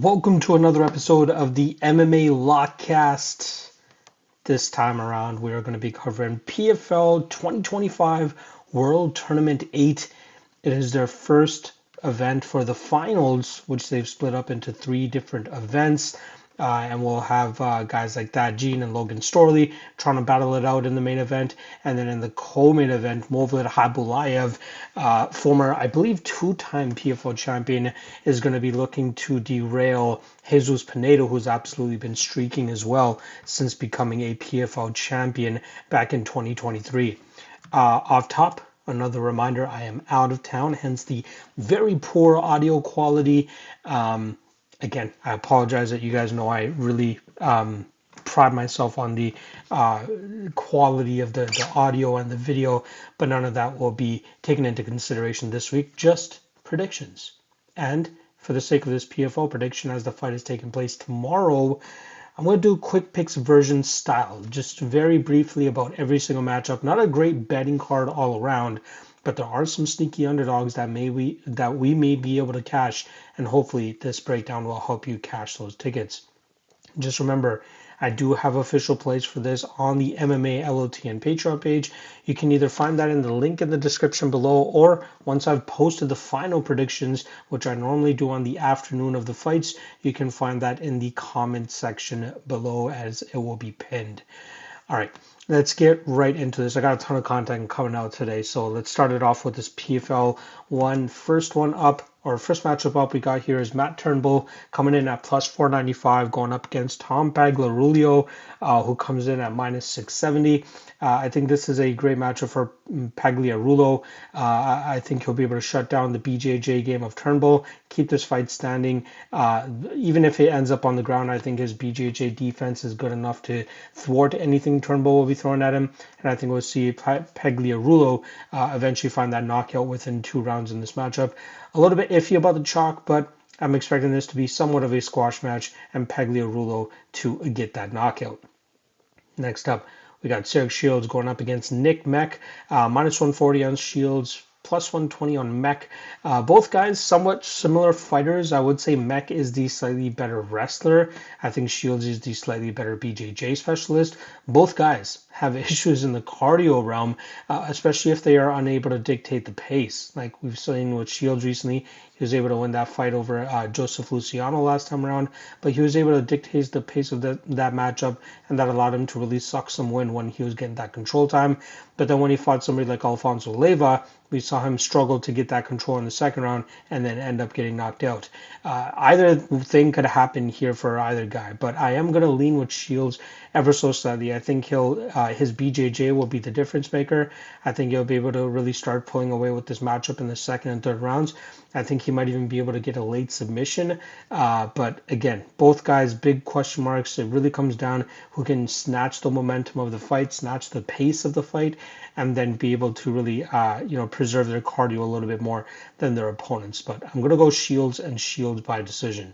Welcome to another episode of the MMA Lotcast. This time around, we are going to be covering PFL 2025 World Tournament 8. It is their first event for the finals, which they've split up into 3 different events. And we'll have guys like Adjoudj and Logan Storley trying to battle it out in the main event. And then in the co-main event, Khaybulaev, former, I believe, 2-time PFL champion, is going to be looking to derail Jesus Pinedo, who's absolutely been streaking as well since becoming a PFL champion back in 2023. Off top, another reminder, I am out of town, hence the very poor audio quality. Again, I apologize that you guys know I really pride myself on the quality of the audio and the video, but none of that will be taken into consideration this week, just predictions. And for the sake of this PFL prediction, as the fight is taking place tomorrow, I'm going to do quick picks version style, just very briefly about every single matchup. Not a great betting card all around, but there are some sneaky underdogs that we may be able to cash, and hopefully this breakdown will help you cash those tickets. Just remember, I do have official plays for this on the MMALOTN Patreon page. You can either find that in the link in the description below, or once I've posted the final predictions, which I normally do on the afternoon of the fights, you can find that in the comment section below as it will be pinned. All right, let's get right into this. I got a ton of content coming out today, so let's start it off with this PFL one. First matchup up we got here is Matt Turnbull coming in at plus 495, going up against Tom Pagliarulo, who comes in at minus 670. I think this is a great matchup for Pagliarulo. I think he'll be able to shut down the BJJ game of Turnbull, keep this fight standing. Even if it ends up on the ground, I think his BJJ defense is good enough to thwart anything Turnbull will be throwing at him. And I think we'll see Pagliarulo eventually find that knockout within 2 rounds in this matchup. A little bit iffy about the chalk, but I'm expecting this to be somewhat of a squash match and Pagliarulo to get that knockout. Next up, we got Serg Shields going up against Meck, minus 140 on Shields, plus 120 on Meck. Both guys somewhat similar fighters. I would say Meck is the slightly better wrestler. I think Shields is the slightly better BJJ specialist. Both guys have issues in the cardio realm, especially if they are unable to dictate the pace. Like we've seen with Shields recently, he was able to win that fight over Joseph Luciano last time around, but he was able to dictate the pace of that matchup, and that allowed him to really suck some wind when he was getting that control time. But then when he fought somebody like Alfonso Leyva, we saw him struggle to get that control in the second round and then end up getting knocked out. Either thing could happen here for either guy, but I am going to lean with Shields ever so slightly. I think his BJJ will be the difference maker. I think he'll be able to really start pulling away with this matchup in the second and third rounds. I think he might even be able to get a late submission. But again, both guys, big question marks. It really comes down who can snatch the momentum of the fight, snatch the pace of the fight, and then be able to really, preserve their cardio a little bit more than their opponents. But I'm going to go Shields and Shields by decision.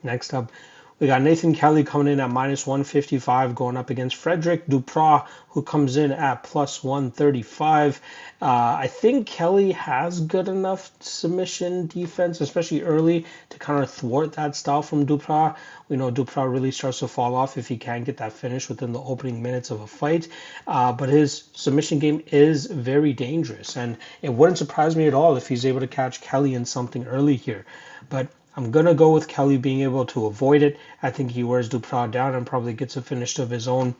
Next up, we got Nathan Kelly coming in at minus 155, going up against Frederick Dupras, who comes in at plus 135. I think Kelly has good enough submission defense, especially early, to kind of thwart that style from Dupras. We know Dupras really starts to fall off if he can't get that finish within the opening minutes of a fight. But his submission game is very dangerous, and it wouldn't surprise me at all if he's able to catch Kelly in something early here. But I'm going to go with Kelly being able to avoid it. I think he wears Dupras down and probably gets a finish of his own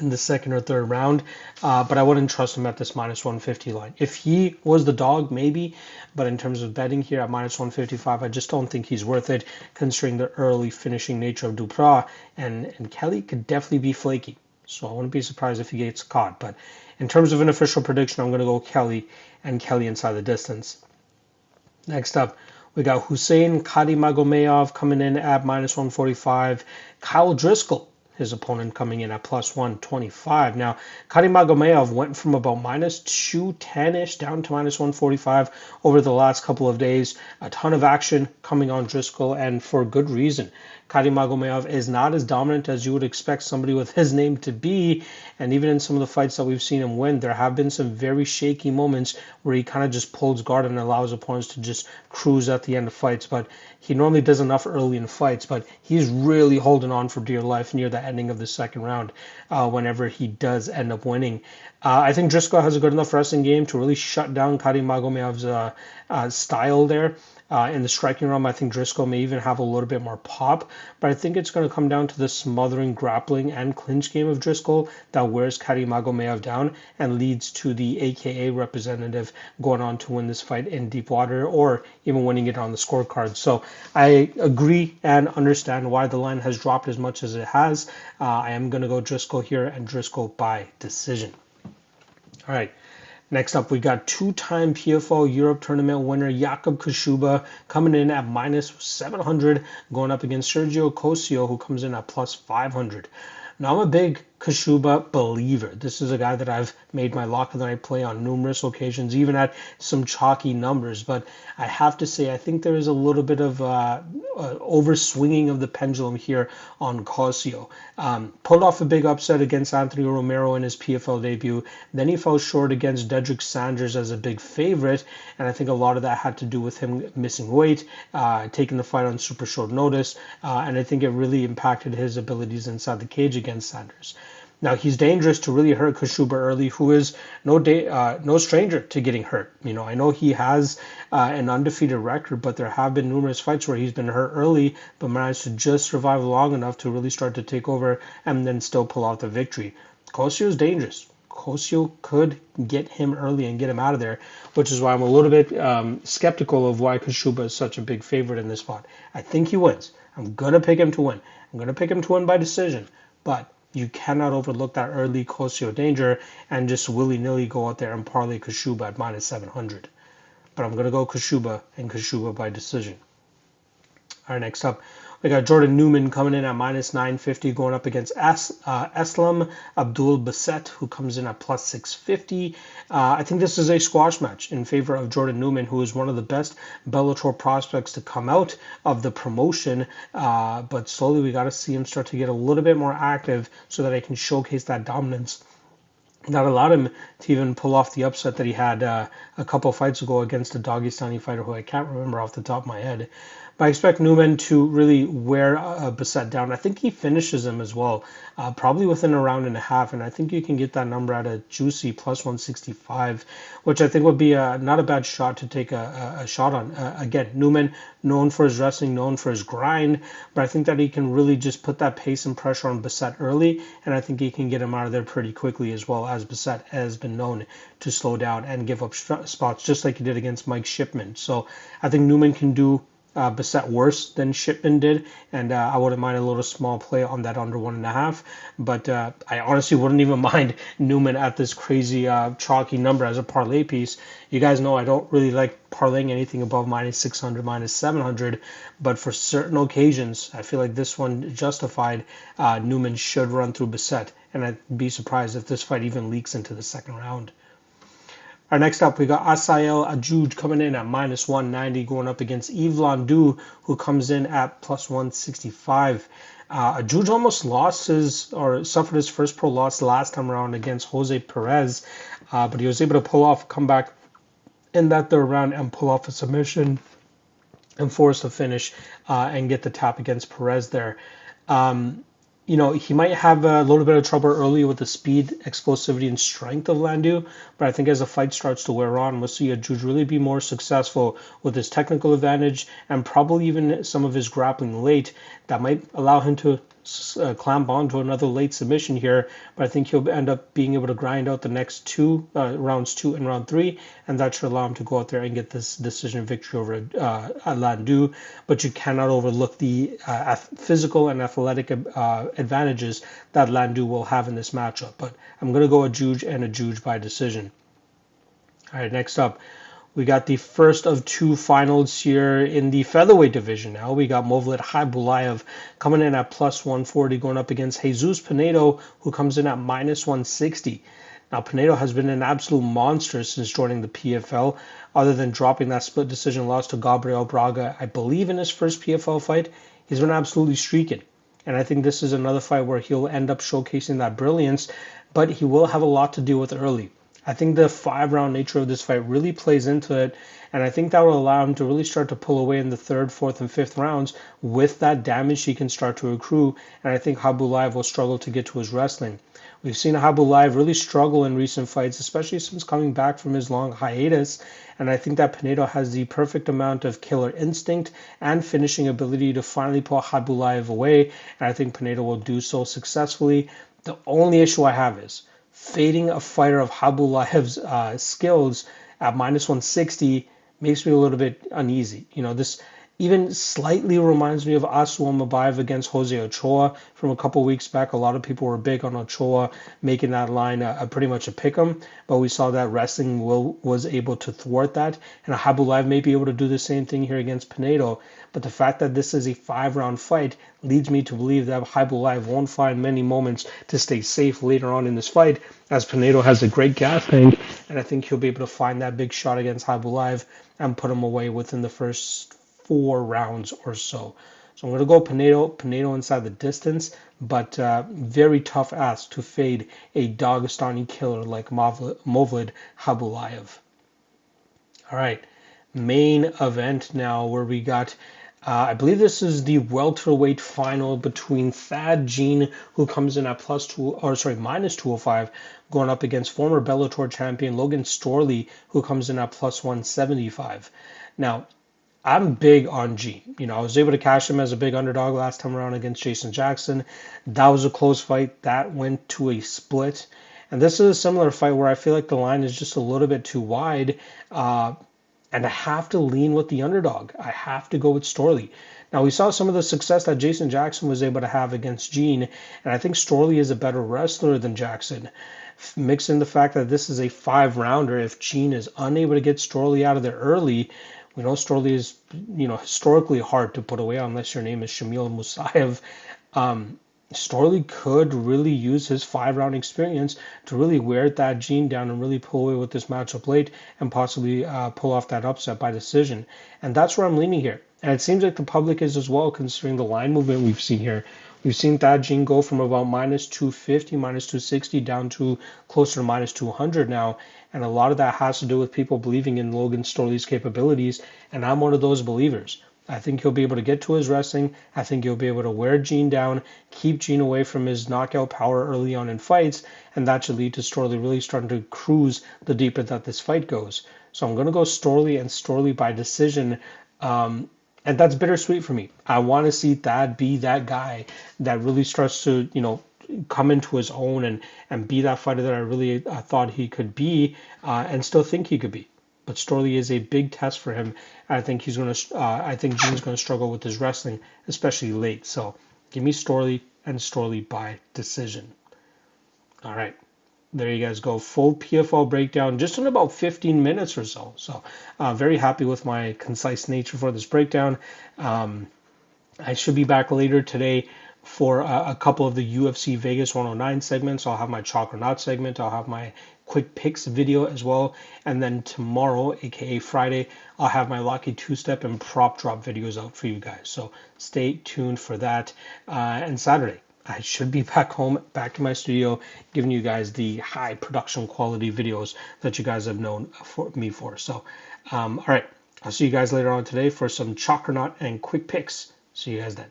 in the second or third round. But I wouldn't trust him at this minus 150 line. If he was the dog, maybe. But in terms of betting here at minus 155, I just don't think he's worth it, considering the early finishing nature of Dupras. And Kelly could definitely be flaky. So I wouldn't be surprised if he gets caught. But in terms of an official prediction, I'm going to go Kelly and Kelly inside the distance. Next up, we got Hussein Kadimagomaev coming in at minus 145. Kyle Driscoll, his opponent, coming in at plus 125. Now, Kadimagomaev went from about minus 210-ish down to minus 145 over the last couple of days. A ton of action coming on Driscoll, and for good reason. Kadimagomaev is not as dominant as you would expect somebody with his name to be. And even in some of the fights that we've seen him win, there have been some very shaky moments where he kind of just pulls guard and allows opponents to just cruise at the end of fights. But he normally does enough early in fights, but he's really holding on for dear life near the ending of the second round whenever he does end up winning. I think Driscoll has a good enough wrestling game to really shut down Kadimagomaev's style there. In the striking realm, I think Driscoll may even have a little bit more pop, but I think it's going to come down to the smothering, grappling, and clinch game of Driscoll that wears Kadimagomaev down and leads to the AKA representative going on to win this fight in deep water or even winning it on the scorecard. So I agree and understand why the line has dropped as much as it has. I am going to go Driscoll here and Driscoll by decision. All right. Next up, we got two-time PFL Europe tournament winner Jakub Kaszuba coming in at minus 700, going up against Sergio Cossio, who comes in at plus 500. Now, I'm a big Kaszuba believer. This is a guy that I've made my lock of the night play on numerous occasions, even at some chalky numbers. But I have to say, I think there is a little bit of overswinging of the pendulum here on Cossio. Pulled off a big upset against Anthony Romero in his PFL debut. Then he fell short against Dedrick Sanders as a big favorite. And I think a lot of that had to do with him missing weight, taking the fight on super short notice. And I think it really impacted his abilities inside the cage against Sanders. Now, he's dangerous to really hurt Kaszuba early, who is no stranger to getting hurt. You know, I know he has an undefeated record, but there have been numerous fights where he's been hurt early, but managed to just survive long enough to really start to take over and then still pull out the victory. Cossio is dangerous. Cossio could get him early and get him out of there, which is why I'm a little bit skeptical of why Kaszuba is such a big favorite in this spot. I think he wins. I'm going to pick him to win. I'm going to pick him to win by decision, but you cannot overlook that early Cossio danger and just willy-nilly go out there and parlay Kaszuba at minus 700. But I'm going to go Kaszuba and Kaszuba by decision. All right, next up, we got Jordan Newman coming in at minus 950, going up against Aslam Abdul Baset, who comes in at plus 650. I think this is a squash match in favor of Jordan Newman, who is one of the best Bellator prospects to come out of the promotion. But slowly we got to see him start to get a little bit more active so that I can showcase that dominance that allowed him to even pull off the upset that he had a couple fights ago against a Dagestani fighter who I can't remember off the top of my head. But I expect Newman to really wear Baset down. I think he finishes him as well, probably within a round and a half. And I think you can get that number at a juicy plus 165, which I think would be not a bad shot to take a shot on. Again, Newman, known for his wrestling, known for his grind, but I think that he can really just put that pace and pressure on Baset early, and I think he can get him out of there pretty quickly, as well as Baset has been known to slow down and give up spots, just like he did against Mike Shipman. So I think Newman can do Baset worse than Shipman did, and I wouldn't mind a little small play on that under 1.5. But I honestly wouldn't even mind Newman at this crazy chalky number as a parlay piece. You guys know I don't really like parlaying anything above minus 600, minus 700, but for certain occasions, I feel like this one justified. Newman should run through Baset, and I'd be surprised if this fight even leaks into the second round. All right, next up, we got Asael Adjoudj coming in at minus 190, going up against Yves Landu, who comes in at plus 165. Adjoudj almost suffered his first pro loss last time around against Jose Perez, but he was able to pull off a comeback in that third round and pull off a submission and force a finish and get the tap against Perez there. You know, he might have a little bit of trouble early with the speed, explosivity, and strength of Landu, but I think as the fight starts to wear on, we'll see Adjoudj really be more successful with his technical advantage and probably even some of his grappling late that might allow him to clamp on to another late submission here, but I think he'll end up being able to grind out the next two, rounds 2 and round 3, and that should allow him to go out there and get this decision victory over Landu. But you cannot overlook the physical and athletic advantages that Landu will have in this matchup. But I'm going to go Adjoudj and Adjoudj by decision. All right, next up, we got the first of two finals here in the featherweight division. Now we got Movlid Khaybulaev coming in at plus 140, going up against Jesus Pinedo, who comes in at minus 160. Now, Pinedo has been an absolute monster since joining the PFL, other than dropping that split decision loss to Gabriel Braga, I believe, in his first PFL fight. He's been absolutely streaking. And I think this is another fight where he'll end up showcasing that brilliance, but he will have a lot to deal with early. I think the 5-round nature of this fight really plays into it, and I think that will allow him to really start to pull away in the 3rd, 4th, and 5th rounds with that damage he can start to accrue, and I think Khaybulaev will struggle to get to his wrestling. We've seen Khaybulaev really struggle in recent fights, especially since coming back from his long hiatus, and I think that Pinedo has the perfect amount of killer instinct and finishing ability to finally put Khaybulaev away, and I think Pinedo will do so successfully. The only issue I have is fading a fighter of Khaybulaev's skills at -160 makes me a little bit uneasy. This even slightly reminds me of Asua Mabayev against Jose Ochoa from a couple weeks back. A lot of people were big on Ochoa making that line pretty much a pick'em, but we saw that wrestling was able to thwart that, and Khaybulaev may be able to do the same thing here against Pinedo. But the fact that this is a 5-round fight leads me to believe that Khaybulaev won't find many moments to stay safe later on in this fight, as Pinedo has a great gas tank, and I think he'll be able to find that big shot against Khaybulaev and put him away within the first 4 rounds or so. So I'm going to go Pinedo inside the distance, but very tough ask to fade a Dagestani killer like Movlid Khaybulaev. All right, main event now, where we got I believe this is the welterweight final between Thad Jean, who comes in at -205, going up against former Bellator champion Logan Storley, who comes in at +175. Now, I'm big on Jean. I was able to cash him as a big underdog last time around against Jason Jackson. That was a close fight. That went to a split. And this is a similar fight where I feel like the line is just a little bit too wide. And I have to lean with the underdog. I have to go with Storley. Now, we saw some of the success that Jason Jackson was able to have against Jean, and I think Storley is a better wrestler than Jackson. Mix in the fact that this is a 5-rounder. If Jean is unable to get Storley out of there early, we know Storley is, historically hard to put away unless your name is Shamil Musayev. Storley could really use his 5-round experience to really wear that Jean down and really pull away with this matchup late and possibly pull off that upset by decision. And that's where I'm leaning here. And it seems like the public is as well, considering the line movement we've seen here. We've seen Thad Jean go from about -250, -260 down to closer to -200 now. And a lot of that has to do with people believing in Logan Storley's capabilities. And I'm one of those believers. I think he'll be able to get to his wrestling. I think he'll be able to wear Jean down, keep Jean away from his knockout power early on in fights, and that should lead to Storley really starting to cruise the deeper that this fight goes. So I'm going to go Storley, and Storley by decision. And that's bittersweet for me. I want to see Thad be that guy that really starts to, come into his own and be that fighter that I thought he could be and still think he could be. But Storley is a big test for him. I think I think Jean's going to struggle with his wrestling, especially late. So give me Storley, and Storley by decision. All right, there you guys go. Full PFL breakdown, just in about 15 minutes or so. So very happy with my concise nature for this breakdown. I should be back later today for a couple of the UFC Vegas 109 segments. I'll have my Chalk or Not segment. I'll have my Quick Picks video as well. And then tomorrow, aka Friday, I'll have my Lucky 2-Step and Prop Drop videos out for you guys. So stay tuned for that. And Saturday, I should be back home, back in my studio, giving you guys the high production quality videos that you guys have known me for. So, all right, I'll see you guys later on today for some Chalk or Not and Quick Picks. See you guys then.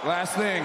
Last thing.